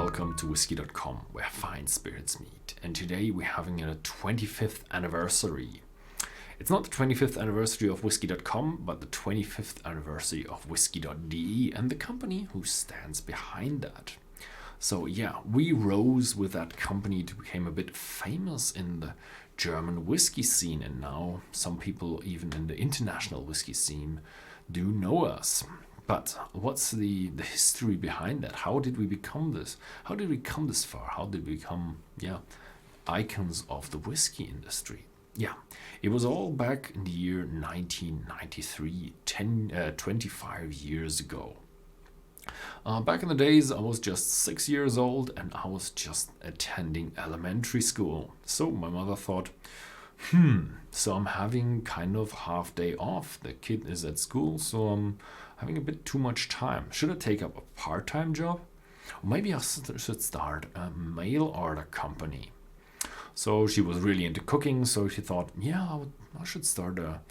welcome to Whisky.com, where fine spirits meet. And today we're having a 25th anniversary. It's not the 25th anniversary of Whisky.com, but the 25th anniversary of Whisky.de and the company who stands behind that. So yeah, we rose with that company to become a bit famous in the German whiskey scene, and now some people even in the international whiskey scene do know us. But what's the history behind that? How did we become this? How did we come this far? How did we become icons of the whiskey industry? Yeah, it was all back in the year 1993, 25 years ago. Back in the days, I was just 6 years old and I was just attending elementary school. So my mother thought, so I'm having kind of half day off. The kid is at school, so I'm having a bit too much time. Should I take up a part-time job? Or maybe I should start a mail order company. So she was really into cooking, so she thought, I should start a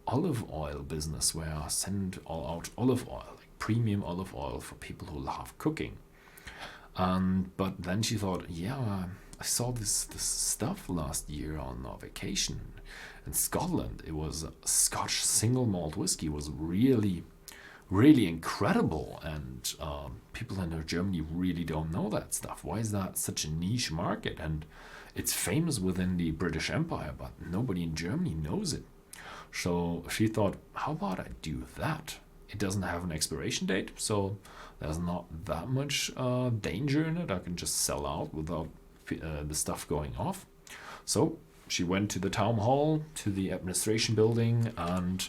olive oil business where I send all out olive oil, like premium olive oil for people who love cooking. But then she thought, I saw this stuff last year on our vacation in Scotland. It was Scotch single malt whiskey. It was really incredible, and people in Germany really don't know that stuff. Why is that such a niche market? And it's famous within the British Empire, but nobody in Germany knows it. So she thought, how about I do that? It doesn't have an expiration date, so there's not that much danger in it. I can just sell out without the stuff going off. So she went to the town hall, to the administration building, and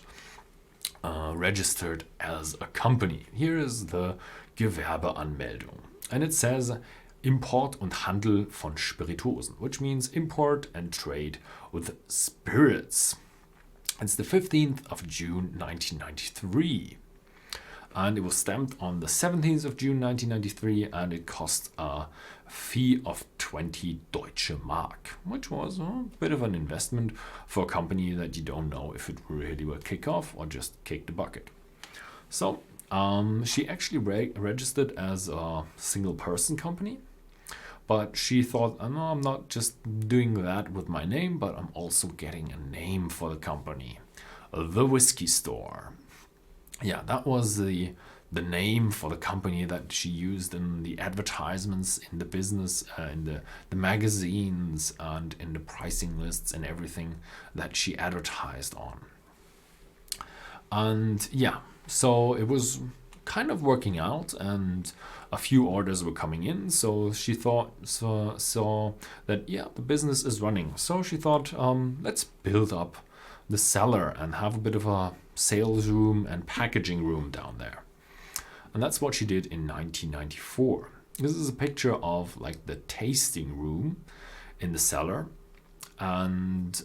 registered as a company. Here is the Gewerbeanmeldung. And it says Import und Handel von Spirituosen, which means import and trade with spirits. It's the 15th of June 1993. And it was stamped on the 17th of June 1993, and it cost a fee of 20 Deutsche Mark, which was a bit of an investment for a company that you don't know if it really will kick off or just kick the bucket. So she actually registered as a single person company, but she thought, no, I'm not just doing that with my name, but I'm also getting a name for the company, the Whisky Store. Yeah, that was the name for the company that she used in the advertisements, in the business, in the magazines, and in the pricing lists and everything that she advertised on. And so it was kind of working out, and a few orders were coming in. So she thought, saw that the business is running. So she thought, let's build up the cellar and have a bit of a sales room and packaging room down there. And that's what she did in 1994. This is a picture of like the tasting room in the cellar, and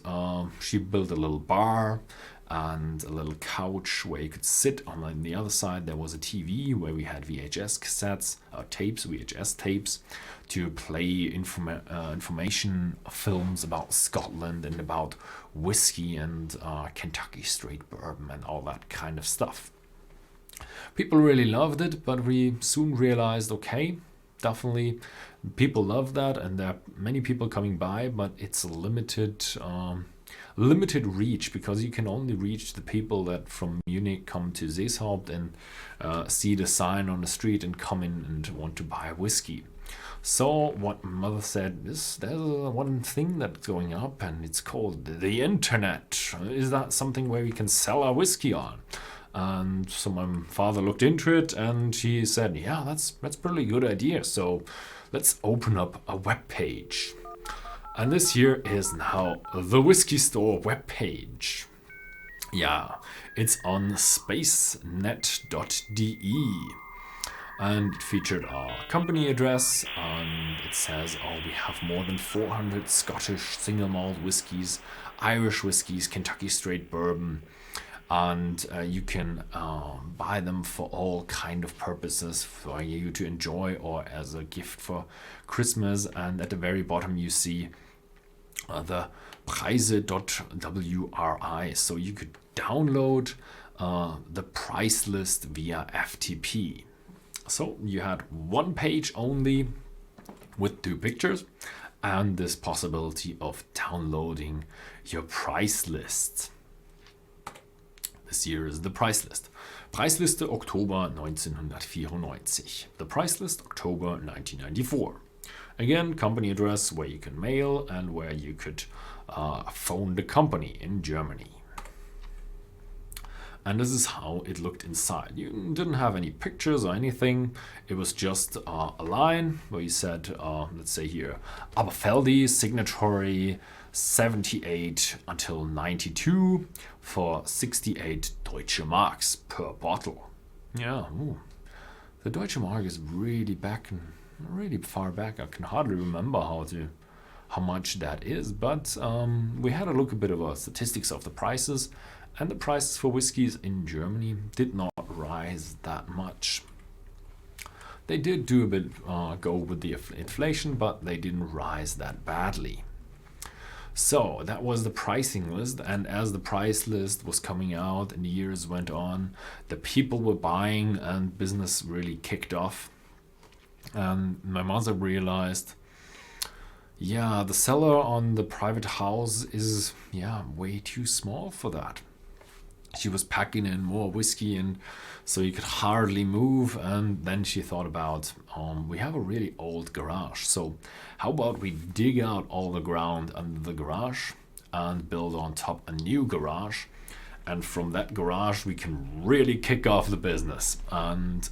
she built a little bar and a little couch where you could sit. On the other side there was a TV where we had VHS cassettes, VHS tapes to play information films about Scotland and about whiskey and Kentucky straight bourbon and all that kind of stuff. People really loved it, but we soon realized, definitely people love that, and there are many people coming by, but it's a limited reach, because you can only reach the people that from Munich come to Seeshaupt and see the sign on the street and come in and want to buy whiskey. So what mother said is, there's one thing that's going up, and it's called the internet. Is that something where we can sell our whiskey on? And so my father looked into it, and he said, that's a pretty good idea. So let's open up a web page. And this here is now the Whisky Store webpage. It's on spacenet.de. And it featured our company address, and it says, we have more than 400 Scottish single malt whiskies, Irish whiskies, Kentucky straight bourbon, and you can buy them for all kind of purposes for you to enjoy or as a gift for Christmas. And at the very bottom you see the Preise.wri, so you could download the price list via FTP. So you had one page only with 2 pictures and this possibility of downloading your price list. This here is the price list. Preisliste Oktober 1994. The price list October 1994. Again, company address where you can mail and where you could phone the company in Germany. And this is how it looked inside. You didn't have any pictures or anything. It was just a line where you said, let's say here, Aberfeldy, signatory 78 until 92 for 68 Deutsche Marks per bottle. Yeah, the Deutsche Mark is really far back. I can hardly remember how much that is, but we had a look a bit of statistics of the prices, and the prices for whiskies in Germany did not rise that much. They did do a bit go with the inflation, but they didn't rise that badly. So that was the pricing list, and as the price list was coming out and the years went on, the people were buying and business really kicked off. And my mother realized, yeah, the cellar on the private house is way too small for that. She was packing in more whiskey, and so you could hardly move. And then she thought about, we have a really old garage, so how about we dig out all the ground under the garage and build on top a new garage, and from that garage we can really kick off the business. And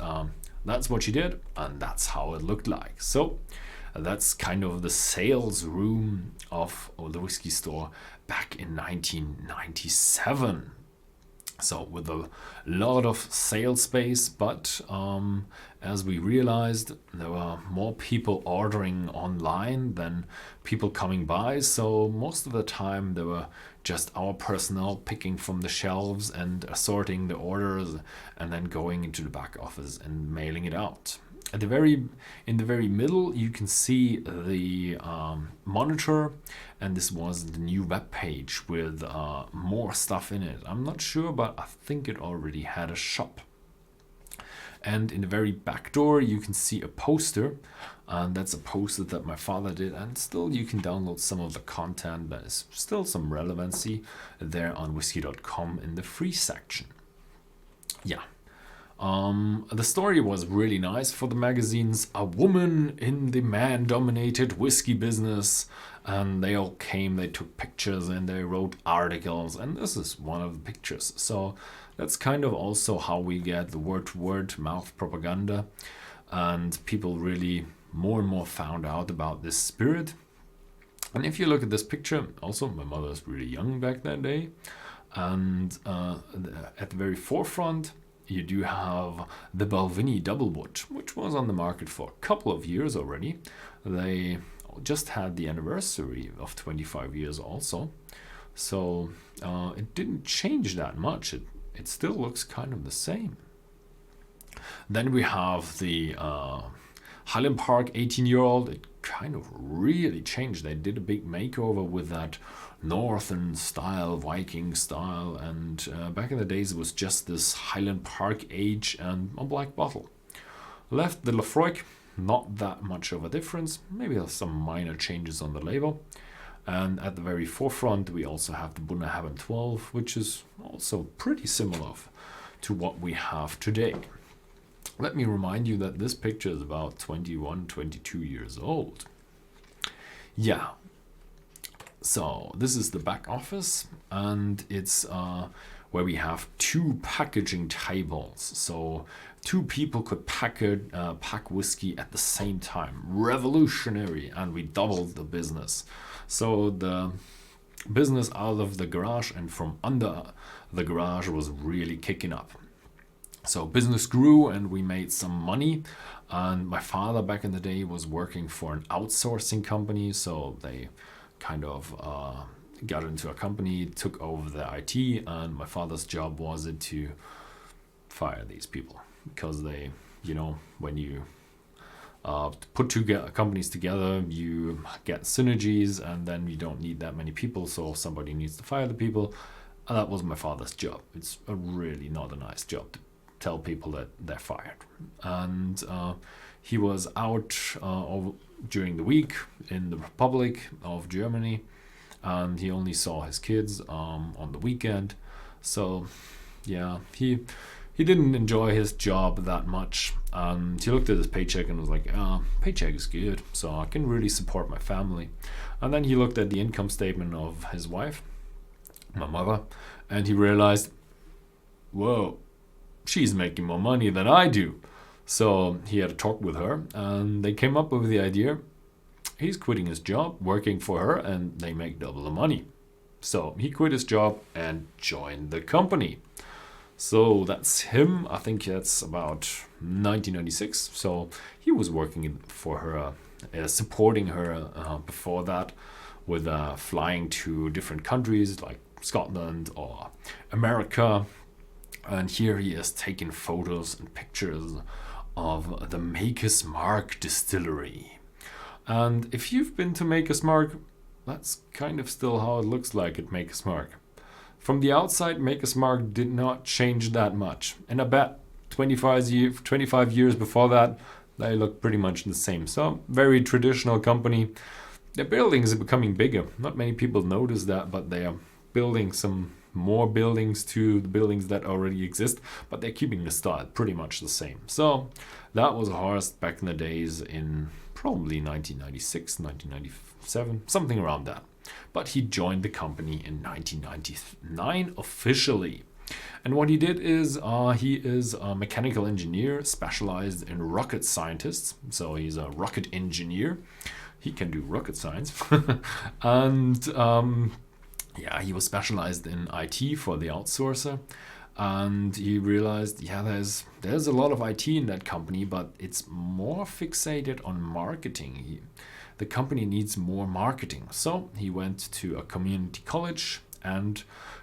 that's what she did, and that's how it looked like. So that's kind of the sales room of the whiskey store back in 1997. So with a lot of sales space, but as we realized, there were more people ordering online than people coming by. So most of the time there were just our personnel picking from the shelves and assorting the orders and then going into the back office and mailing it out. In the very middle, you can see the monitor, and this was the new web page with more stuff in it. I'm not sure, but I think it already had a shop. And in the very back door, you can see a poster, and that's a poster that my father did. And still, you can download some of the content. There is still some relevancy there on Whisky.com in the free section. Yeah. The story was really nice for the magazines. A woman in the man-dominated whiskey business, and they all came, they took pictures and they wrote articles, and this is one of the pictures. So that's kind of also how we get the word-to-word mouth propaganda, and people really more and more found out about this spirit. And if you look at this picture, also my mother was really young back that day, and at the very forefront you do have the Balvenie Doublewood, which was on the market for a couple of years already. They just had the anniversary of 25 years also. So it didn't change that much. It still looks kind of the same. Then we have the Highland Park 18-year-old. It kind of really changed. They did a big makeover with that northern style, Viking style, and back in the days it was just this Highland Park age and a black bottle. Left the Lafroig, not that much of a difference, maybe some minor changes on the label. And at the very forefront we also have the Bunnahabhain 12, which is also pretty similar to what we have today. Let me remind you that this picture is about 21, 22 years old. Yeah. So this is the back office, and it's where we have 2 packaging tables. So 2 people could pack whiskey at the same time. Revolutionary, and we doubled the business. So the business out of the garage and from under the garage was really kicking up. So business grew and we made some money. And my father back in the day was working for an outsourcing company, so they kind of got into a company, took over the IT, and my father's job was to fire these people, because they, when you put 2 companies together, you get synergies, and then you don't need that many people, so somebody needs to fire the people. And that was my father's job. It's a really not a nice job tell people that they're fired. And he was out during the week in the Republic of Germany, and he only saw his kids on the weekend. So yeah, he didn't enjoy his job that much, and he looked at his paycheck and was like, paycheck is good, so I can really support my family. And then he looked at the income statement of his wife, my mother, and he realized, whoa, she's making more money than I do. So he had a talk with her, and they came up with the idea, he's quitting his job, working for her, and they make double the money. So he quit his job and joined the company. So that's him. I think that's about 1996. So he was working for her, supporting her before that, with flying to different countries like Scotland or America. And here he is taking photos and pictures of the Maker's Mark distillery. And if you've been to Maker's Mark, that's kind of still how it looks like at Maker's Mark. From the outside, Maker's Mark did not change that much. And I bet 25 years before that, they look pretty much the same. So, very traditional company. Their buildings are becoming bigger. Not many people notice that, but they are building some more buildings to the buildings that already exist, but they're keeping the style pretty much the same. So, that was Horst back in the days in probably 1996, 1997, something around that. But he joined the company in 1999 officially. And what he did is he is a mechanical engineer specialized in rocket scientists. So he's a rocket engineer. He can do rocket science. And yeah, he was specialized in IT for the outsourcer. And he realized, yeah, there's a lot of IT in that company, but it's more fixated on marketing. The company needs more marketing. So he went to a community college and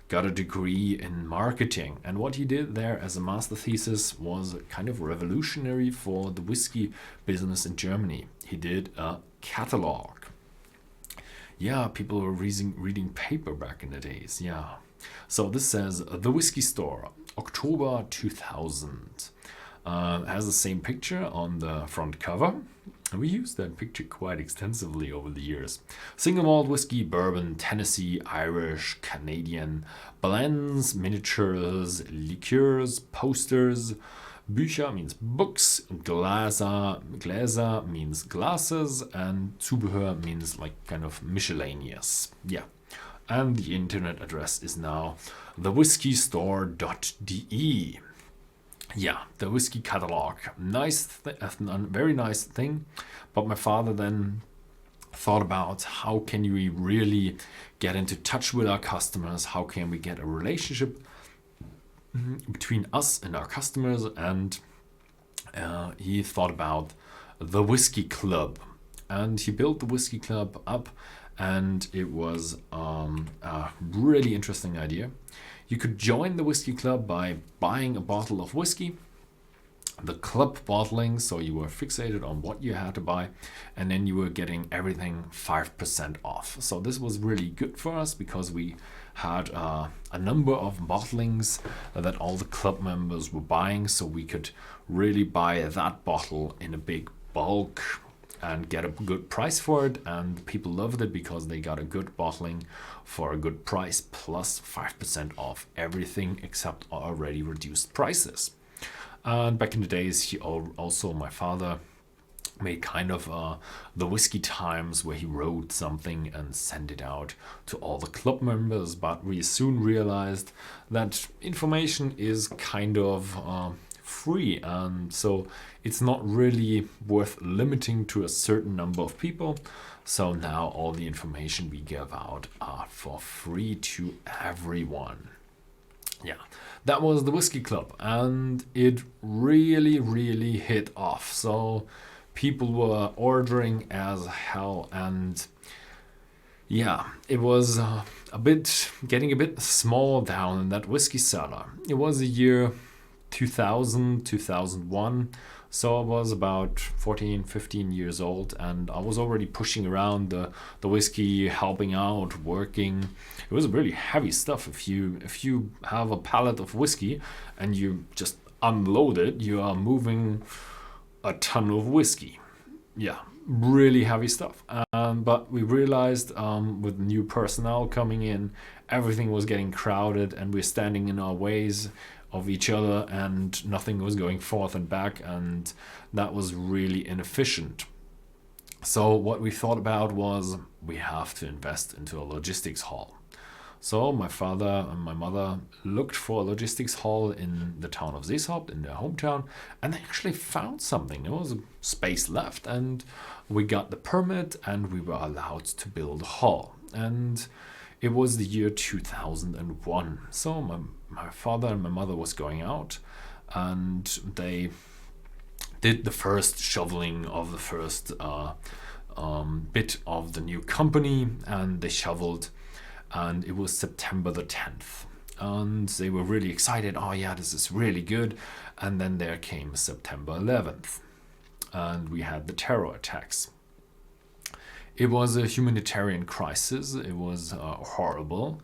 got a degree in marketing. And what he did there as a master thesis was kind of revolutionary for the whiskey business in Germany. He did a catalog. Yeah, people were reading paper back in the days. Yeah. So this says The Whiskey Store, October 2000. Has the same picture on the front cover. And we used that picture quite extensively over the years. Single malt whiskey, bourbon, Tennessee, Irish, Canadian, blends, miniatures, liqueurs, posters. Bücher means books, Gläser means glasses, and Zubehör means like kind of miscellaneous. Yeah. And the internet address is now thewhiskystore.de. Yeah, the whiskey catalog. Very nice thing. But my father then thought about how can we really get into touch with our customers? How can we get a relationship between us and our customers? And he thought about the Whisky Club. And he built the Whisky Club up. And it was a really interesting idea. You could join the Whisky Club by buying a bottle of whiskey, the club bottling, so you were fixated on what you had to buy, and then you were getting everything 5% off. So this was really good for us because we had a number of bottlings that all the club members were buying, so we could really buy that bottle in a big bulk and get a good price for it, and people loved it because they got a good bottling for a good price plus 5% off everything except already reduced prices. And back in the days, my father made kind of the Whiskey Times where he wrote something and sent it out to all the club members, but we soon realized that information is kind of free, and so it's not really worth limiting to a certain number of people. So now all the information we give out are for free to everyone. Yeah, that was the Whisky Club, and it really hit off. So people were ordering as hell, and yeah, it was getting a bit small down in that whiskey cellar. It was the year 2000, 2001. So I was about 14, 15 years old, and I was already pushing around the whiskey, helping out, working. It was really heavy stuff. If you have a pallet of whiskey and you just unloaded, you are moving a ton of whiskey. Yeah, really heavy stuff. But we realized with new personnel coming in, everything was getting crowded and we're standing in our ways of each other and nothing was going forth and back, and that was really inefficient. So what we thought about was we have to invest into a logistics hall. So my father and my mother looked for a logistics hall in the town of Seeshaupt, in their hometown, and they actually found something. There was a space left, and we got the permit, and we were allowed to build a hall. And it was the year 2001. So my father and my mother was going out, and they did the first shoveling of the first bit of the new company, and they shoveled, and it was September the 10th, and they were really excited. Oh yeah, this is really good. And then there came September 11th, and we had the terror attacks. It was a humanitarian crisis. It was horrible,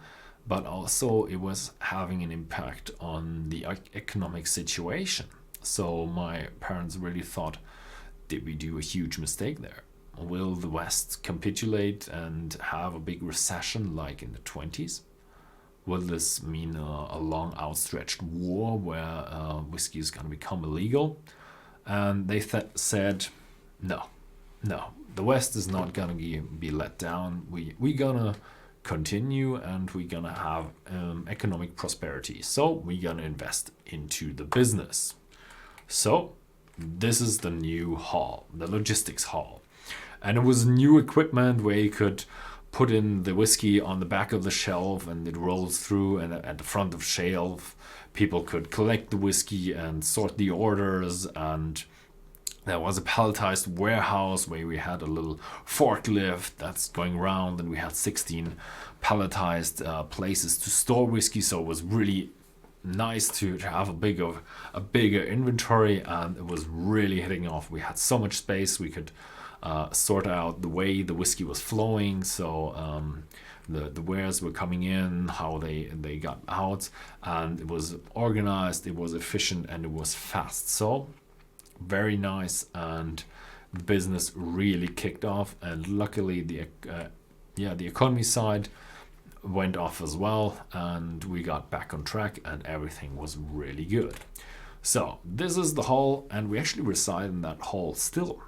but also it was having an impact on the economic situation. So my parents really thought, did we do a huge mistake there? Will the West capitulate and have a big recession like in the 20s? Will this mean a long outstretched war where whiskey is going to become illegal? And they said, no, the West is not going to be let down. We're going to continue, and we're going to have economic prosperity. So we're going to invest into the business. So this is the new hall, the logistics hall. And it was new equipment where you could put in the whiskey on the back of the shelf and it rolls through, and at the front of shelf people could collect the whiskey and sort the orders. And there was a palletized warehouse where we had a little forklift that's going around, and we had 16 palletized places to store whiskey. So it was really nice to have a bigger inventory, and it was really hitting off. We had so much space. We could sort out the way the whiskey was flowing. So the wares were coming in, how they got out, and it was organized, it was efficient, and it was fast. So very nice, and the business really kicked off. And luckily the economy side went off as well, and we got back on track, and everything was really good. So this is the hall, and we actually reside in that hall still.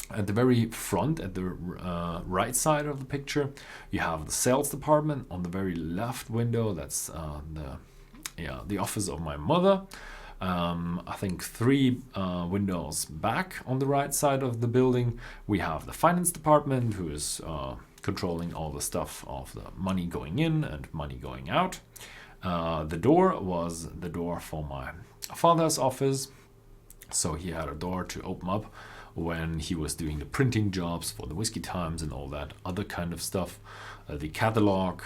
At the very front, at the right side of the picture, you have the sales department. On the very left window, that's the office of my mother. I think 3 windows back on the right side of the building, we have the finance department, who is controlling all the stuff of the money going in and money going out. The door was the door for my father's office, so he had a door to open up when he was doing the printing jobs for the Whisky Times and all that other kind of stuff. The catalog.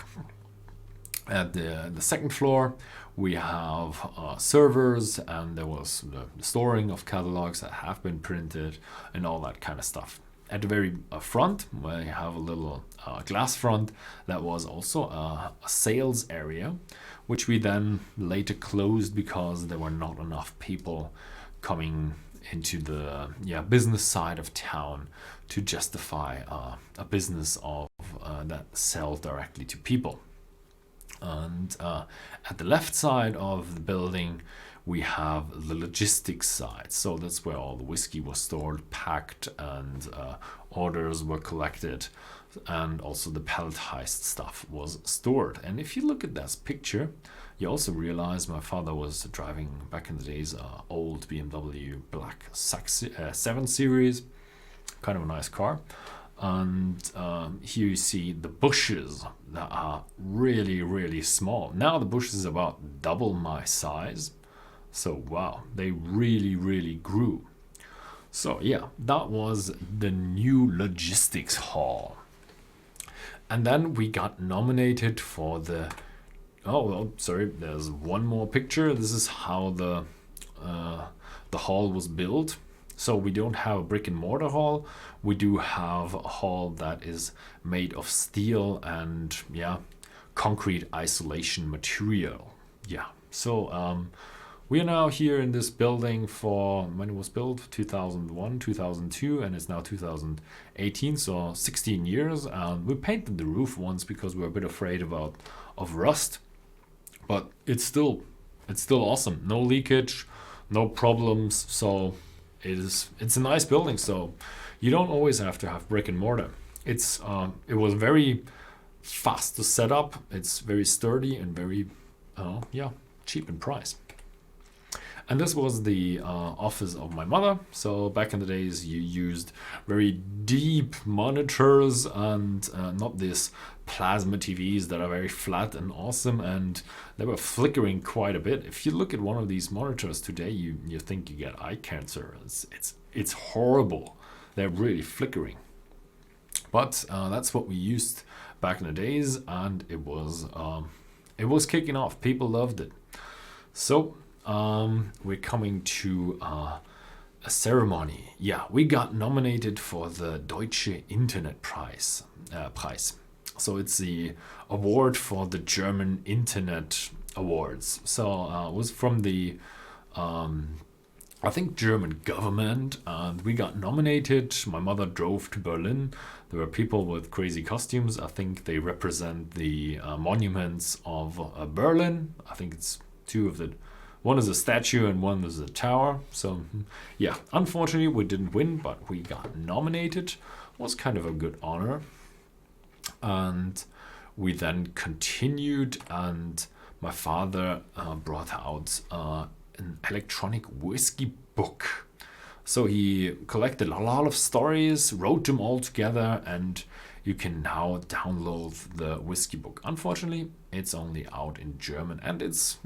At the second floor, we have servers, and there was the storing of catalogs that have been printed and all that kind of stuff. At the very front, where you have a little glass front, that was also a sales area, which we then later closed because there were not enough people coming into the business side of town to justify a business of that sells directly to people. And at the left side of the building, we have the logistics side. So that's where all the whiskey was stored, packed, and orders were collected, and also the palletized stuff was stored. And if you look at this picture, you also realize my father was driving, back in the days, old BMW black 7 Series, kind of a nice car. And here you see the bushes that are really, really small. Now the bush is about double my size. So wow, they really, really grew. So yeah, that was the new logistics hall. And then we got nominated for the... Oh, well, sorry, there's one more picture. This is how the hall was built. So we don't have a brick and mortar hall. We do have a hall that is made of steel and concrete isolation material. Yeah. So We are now here in this building for when it was built, 2001, 2002, and it's now 2018, so 16 years. And we painted the roof once because we were a bit afraid of rust, but it's still awesome. No leakage, no problems. So it's a nice building. So you don't always have to have brick and mortar. It was very fast to set up. It's very sturdy and very cheap in price. And this was the office of my mother. So back in the days, you used very deep monitors and not these plasma TVs that are very flat and awesome, and they were flickering quite a bit. If you look at one of these monitors today, you think you get eye cancer. It's horrible. They're really flickering. But that's what we used back in the days, and it was kicking off. People loved it. So we're coming to a ceremony. Yeah, we got nominated for the Deutsche Internet Preis. So it's the award for the German Internet Awards. So it was from the I think German government, and we got nominated. My mother drove to Berlin. There were people with crazy costumes. I think they represent the monuments of Berlin. I think it's two of the. One is a statue and one is a tower. So yeah, unfortunately we didn't win, but we got nominated. It was kind of a good honor. And we then continued, and my father brought out an electronic whiskey book. So he collected a lot of stories, wrote them all together, and you can now download the Whisky Book. Unfortunately, it's only out in German, and it's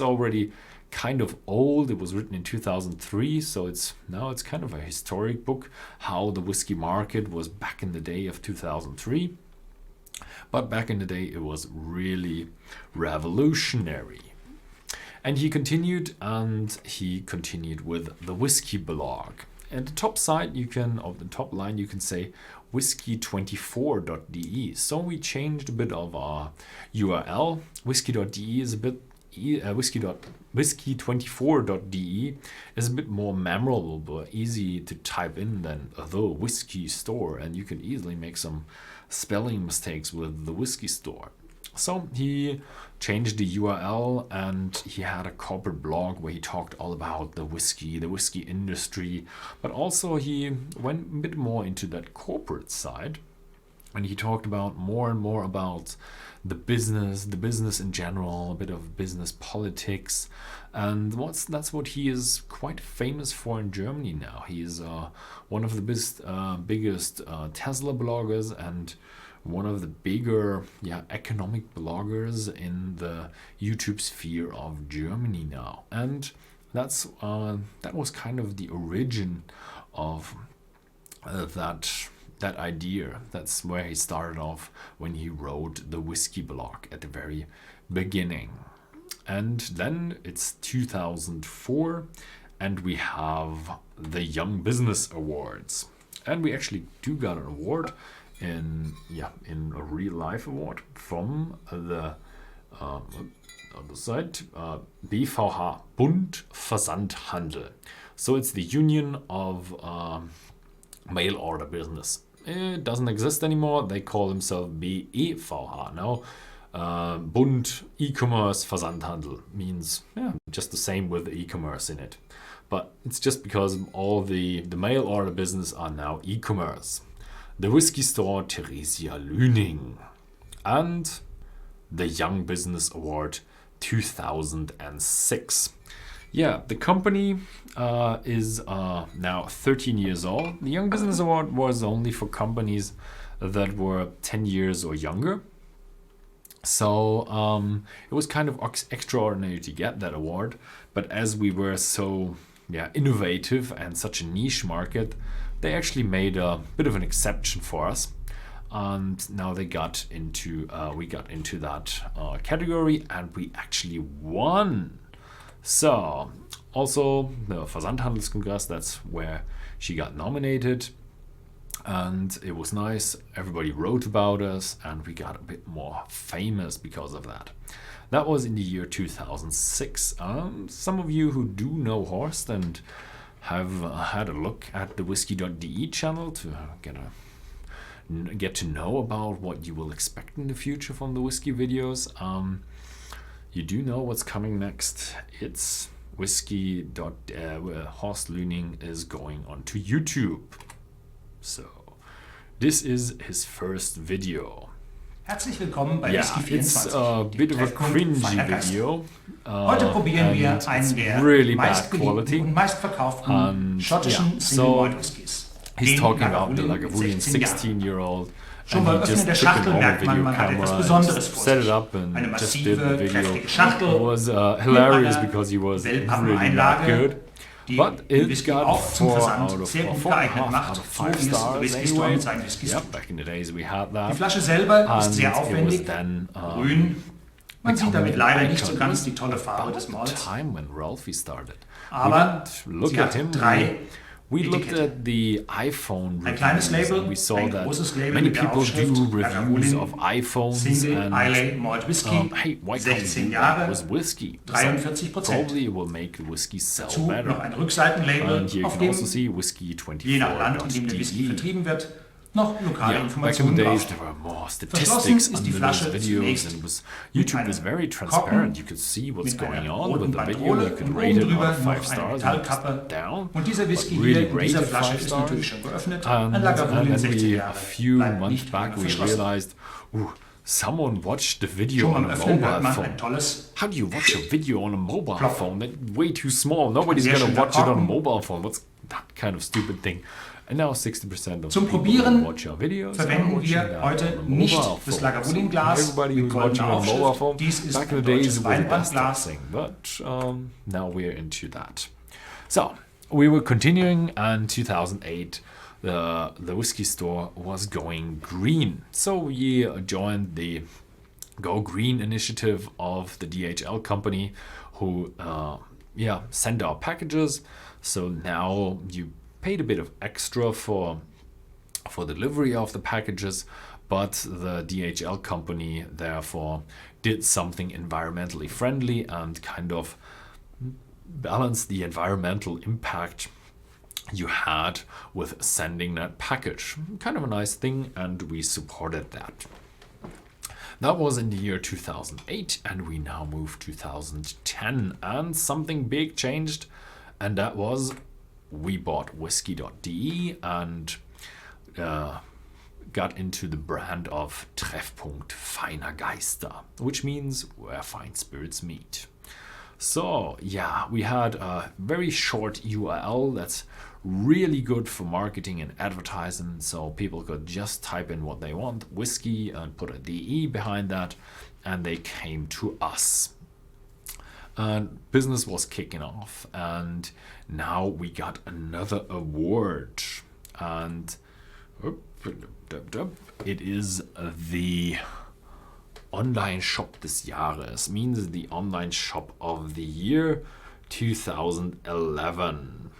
already kind of old. It was written in 2003, so it's kind of a historic book, how the whiskey market was back in the day of 2003. But back in the day, it was really revolutionary. And he continued with the Whisky blog. At the top side, the top line, you can say whisky24.de. So we changed a bit of our URL. Whisky.de is a bit whisky24.de is a bit more memorable, easy to type in than the Whisky Store, and you can easily make some spelling mistakes with the Whisky Store. So he changed the URL, and he had a corporate blog where he talked all about the whiskey industry, but also he went a bit more into that corporate side, and he talked about more and more about the business in general, a bit of business politics, and that's what he is quite famous for in Germany now. He is one of the biggest Tesla bloggers and one of the bigger economic bloggers in the YouTube sphere of Germany now. And that was kind of the origin of that idea. That's where he started off when he wrote the Whisky blog at the very beginning. And then it's 2004, and we have the Young Business Awards. And we actually do got an award in a real life award from the other side, BVH, Bund Versandhandel. So it's the union of mail order business. It doesn't exist anymore. They call themselves BEVH now. Bund E-commerce Versandhandel means just the same with the e-commerce in it. But it's just because all the mail order business are now e-commerce. The Whisky Store Theresia Lüning, and the Young Business Award 2006. Yeah, the company is now 13 years old. The Young Business Award was only for companies that were 10 years or younger. So it was kind of extraordinary to get that award. But as we were so innovative and such a niche market, they actually made a bit of an exception for us, and now we got into that category, and we actually won. So also the Versandhandelskongress, that's where she got nominated, and it was nice. Everybody wrote about us, and we got a bit more famous because of that. That was in the year 2006. Some of you who do know Horst and have had a look at the Whisky.de channel to get to know about what you will expect in the future from the Whisky videos. You do know what's coming next. It's Whisky. Horst Lüning is going onto YouTube. So this is his first video. Herzlich willkommen bei Yeah, Whisky it's 24. a bit of a cringy video. Heute probieren wir einen der really bad quality. meistbeliebten und meistverkauften schottischen Single Malt Whiskys. He's Den talking about the Lagavulin Lagavulin 16 Jahren. 16-year-old. Schon And beim he Öffnen just der took a Schachtel normal merkt man, video man hat etwas camera and Besonderes just vor set it sich. up and Eine just did the massive, video. kräftige Schachtel It was hilarious einer because he was really that Wellpappeneinlage, good. die But den it Whisky got auch zum 4 Versand out of sehr gut 4.5 geeignet macht, out of so 5 wie es der stars Whisky Store anyway. mit seinen Whiskys Yep, tut. back in the days we had that. Die Flasche selber ist And sehr it was aufwendig, then, grün. Man sieht damit becoming leider an nicht so icon. ganz die tolle Farbe des About the Malts. time when Ralphie started. Aber we didn't look sie at hat him. 3 We looked Etikette. at the iPhone Ein kleines reviews Label, and we saw ein that großes Label many mit der people Aufschrift do reviews Lagavulin of iPhones Single and Islay Malt Whisky, hey, why can't we 16 do Jahre, that with whiskey? 43%. Probably it will make the whiskey sell Dazu noch better. ein Rückseitenlabel, And here you auf can dem, also see je nach Land, in dem der Whisky whisky24.de. vertrieben wird, noch lokale Yeah, back in Informationen the days drauf. there were more Verschlossen statistics ist die under those Flasche videos, zunächst and it was mit YouTube einem was very Korken, transparent. You could see what's mit einer going on roten with the video. Bandrole You could und rate oben it out drüber of 5 noch eine stars and Metallkappe. down. Und dieser Whisky but really hier in dieser rated Flasche 5 ist stars. natürlich schon geöffnet. And Ein Lagavulin then 16 we, Jahre a few bleibt months nicht back, lange we verschlossen. realized, someone watched the video Schon on beim a Öffnen hört mobile man phone. ein tolles How do you watch a video on a mobile Plop. phone? That's way too small. Nobody's Sehr gonna schöner watch it on a Korken. mobile phone. What's that kind of stupid thing? And now 60% of Zum people who Probieren watch our videos are verwenden watching wir that heute on a nicht mobile das phone. Lagavulin-Glas Everybody mit who's watching goldener on a mobile Aufschrift. phone, Dies ist back in ein the days deutsches it was the best Weinbrandglas. thing, but now we're into that. So we were continuing, and 2008 the whiskey store was going green. So we joined the Go Green initiative of the DHL company, who send our packages. So now you paid a bit of extra for delivery of the packages, but the DHL company therefore did something environmentally friendly and kind of balanced the environmental impact you had with sending that package. Kind of a nice thing, and we supported that. That was in the year 2008, and we now move 2010, and something big changed, and that was we bought Whisky.de and got into the brand of Treffpunkt Feiner Geister, which means where fine spirits meet. So yeah, we had a very short URL that's really good for marketing and advertising, so people could just type in what they want, whiskey, and put a DE behind that, and they came to us. And business was kicking off, and now we got another award, and it is the Online Shop des Jahres, means the Online Shop of the year 2011.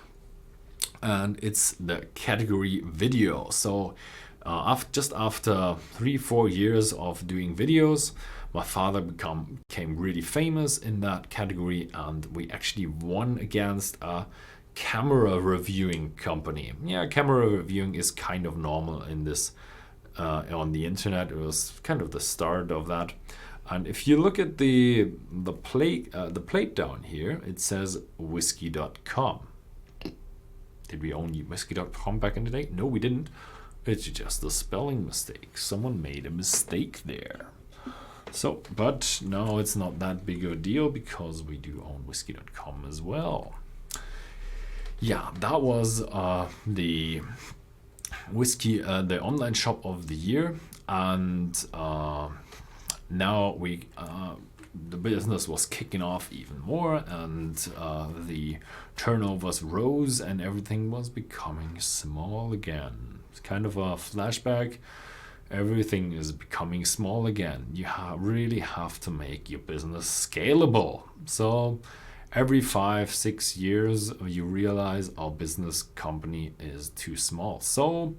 And it's the category video. So just after 3-4 years of doing videos, my father became really famous in that category, and we actually won against a camera reviewing company. Yeah, camera reviewing is kind of normal in this on the internet. It was kind of the start of that. And if you look at the plate down here, it says Whisky.com. Did we own Whisky.com back in the day? No, we didn't. It's just a spelling mistake. Someone made a mistake there. So, but now it's not that big of a deal because we do own Whisky.com as well. Yeah, that was the whiskey, the online shop of the year, and now the business was kicking off even more, and the turnovers rose, and everything was becoming small again. It's kind of a flashback. Everything is becoming small again. You really have to make your business scalable. So every 5-6 years, you realize our business company is too small. So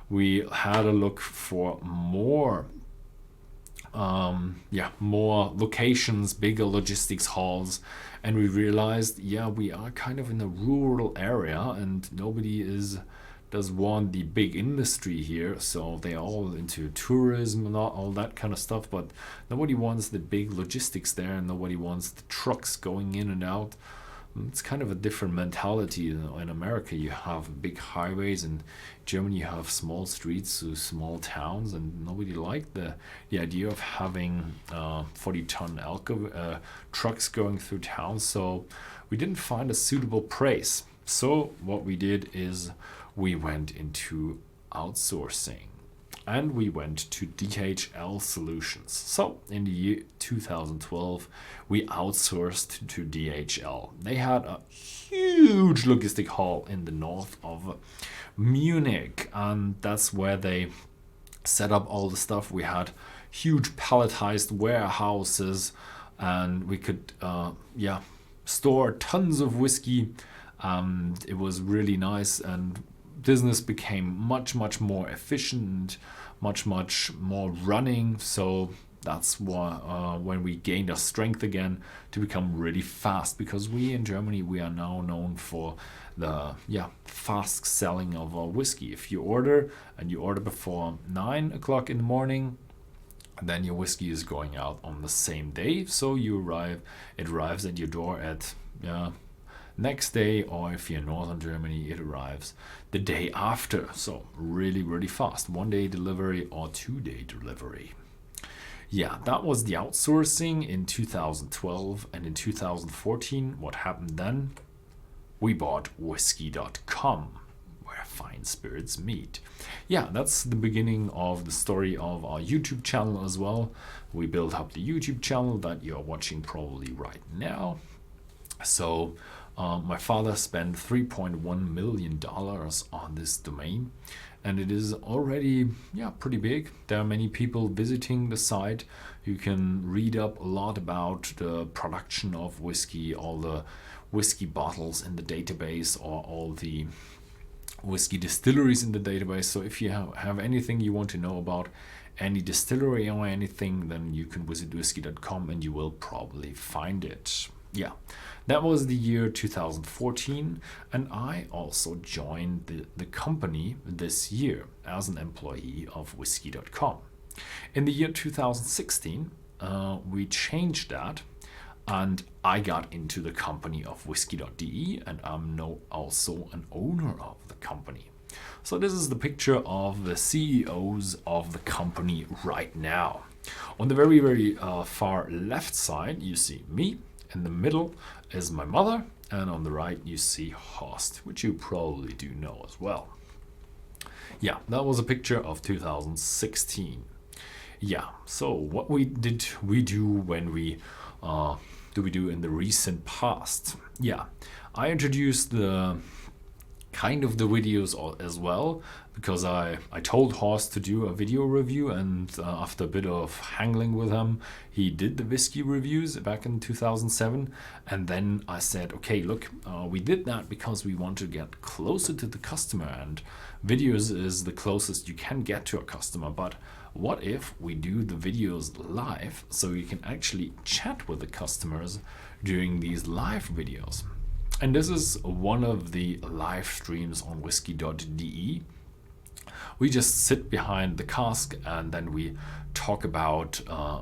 we had a look for more more locations, bigger logistics halls, and we realized we are kind of in a rural area and nobody does want the big industry here, so they're all into tourism and all that kind of stuff, but nobody wants the big logistics there and nobody wants the trucks going in and out. It's kind of a different mentality. In America you have big highways, in Germany you have small streets to small towns, and nobody liked the idea of having 40-ton trucks going through towns, so we didn't find a suitable place. So what we did is we went into outsourcing and we went to DHL Solutions. So in the year 2012, we outsourced to DHL. They had a huge logistic hall in the north of Munich, and that's where they set up all the stuff. We had huge palletized warehouses, and we could store tons of whiskey. It was really nice, and business became much more efficient, much more running. So that's why when we gained our strength again to become really fast, because we in Germany, we are now known for the fast selling of our whiskey. If you order and you order before 9 o'clock in the morning, then your whiskey is going out on the same day, so it arrives at your door at next day, or if you're in northern Germany, it arrives the day after. So really fast, 1 day delivery or 2 day delivery. That was the outsourcing in 2012. And in 2014, what happened then? We bought Whisky.com, where fine spirits meet. That's the beginning of the story of our YouTube channel as well. We built up the YouTube channel that you're watching probably right now. So my father spent $3.1 million on this domain, and it is already pretty big. There are many people visiting the site. You can read up a lot about the production of whiskey, all the whiskey bottles in the database, or all the whiskey distilleries in the database. So if you have anything you want to know about any distillery or anything, then you can visit Whisky.com and you will probably find it. That was the year 2014, and I also joined the company this year as an employee of Whisky.com. In the year 2016, we changed that, and I got into the company of Whisky.de, and I'm now also an owner of the company. So this is the picture of the CEOs of the company right now. On the very far left side, you see me. In the middle is my mother, and on the right you see Horst, which you probably do know as well. That was a picture of 2016. So what did we do when we do in the recent past? I introduced the videos as well, because I told Horst to do a video review, and after a bit of haggling with him, he did the whiskey reviews back in 2007. And then I said, okay, look, we did that because we want to get closer to the customer, and videos is the closest you can get to a customer. But what if we do the videos live, so you can actually chat with the customers during these live videos? And this is one of the live streams on Whisky.de. We just sit behind the cask and then we talk about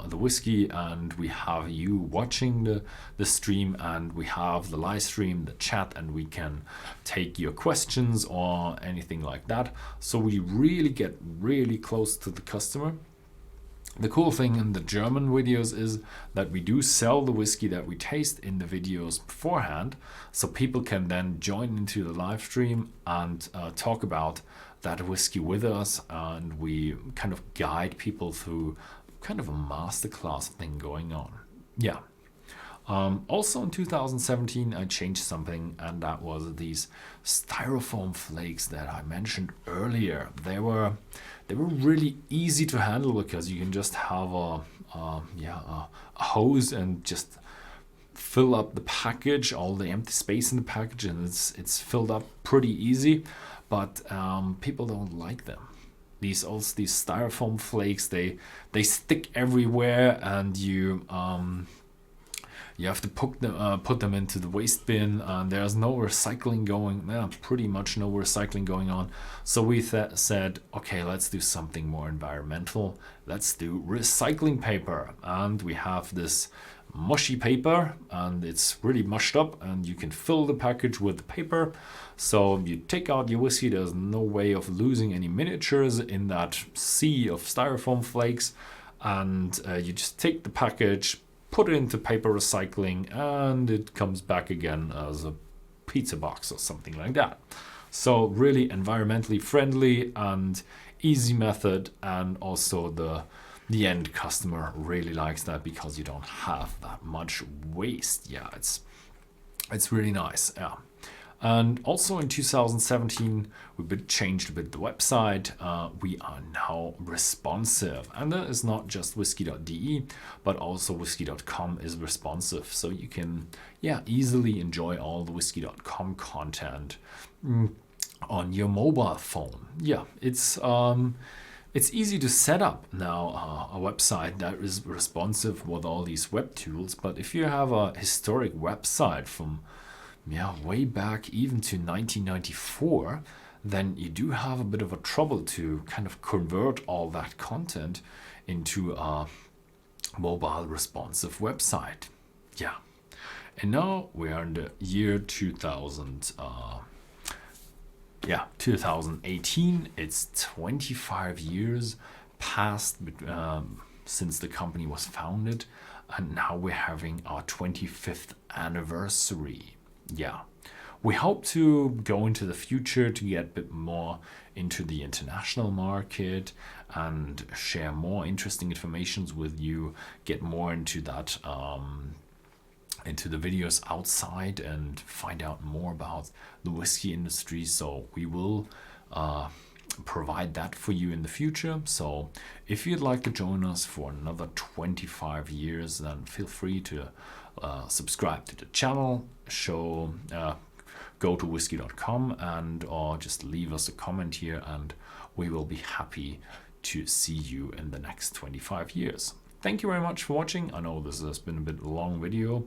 the whiskey, and we have you watching the stream, and we have the live stream, the chat, and we can take your questions or anything like that. So we really get really close to the customer. The cool thing in the German videos is that we do sell the whiskey that we taste in the videos beforehand, so people can then join into the live stream and talk about that whiskey with us, and we kind of guide people through kind of a masterclass thing going on. Also in 2017 I changed something, and that was these styrofoam flakes that I mentioned earlier. They were really easy to handle, because you can just have a hose and just fill up the package, all the empty space in the package, and it's filled up pretty easy. But people don't like them. these styrofoam flakes, they stick everywhere, and you have to put them into the waste bin, and there's no recycling pretty much no recycling going on. So we said, okay, let's do something more environmental. Let's do recycling paper. And we have this mushy paper, and it's really mushed up, and you can fill the package with the paper. So you take out your whiskey, there's no way of losing any miniatures in that sea of styrofoam flakes, and you just take the package, put it into paper recycling, and it comes back again as a pizza box or something like that. So really environmentally friendly and easy method, and also the end customer really likes that because you don't have that much waste. Yeah, it's really nice. Yeah. And also in 2017, we changed a bit the website. We are now responsive, and that is not just whisky.de, but also whisky.com is responsive. So you can easily enjoy all the whisky.com content on your mobile phone. Yeah, it's easy to set up now a website that is responsive with all these web tools. But if you have a historic website from way back even to 1994, then you do have a bit of a trouble to kind of convert all that content into a mobile responsive website. Yeah. And now we are in the year 2018. It's 25 years past since the company was founded, and now we're having our 25th anniversary. Yeah, we hope to go into the future to get a bit more into the international market and share more interesting information with you, get more into that, into the videos outside, and find out more about the whiskey industry. So we will provide that for you in the future. So if you'd like to join us for another 25 years, then feel free to subscribe to the channel, go to whisky.com, and or just leave us a comment here, and we will be happy to see you in the next 25 years. Thank you very much for watching. I know this has been a bit long video,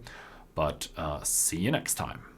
but see you next time.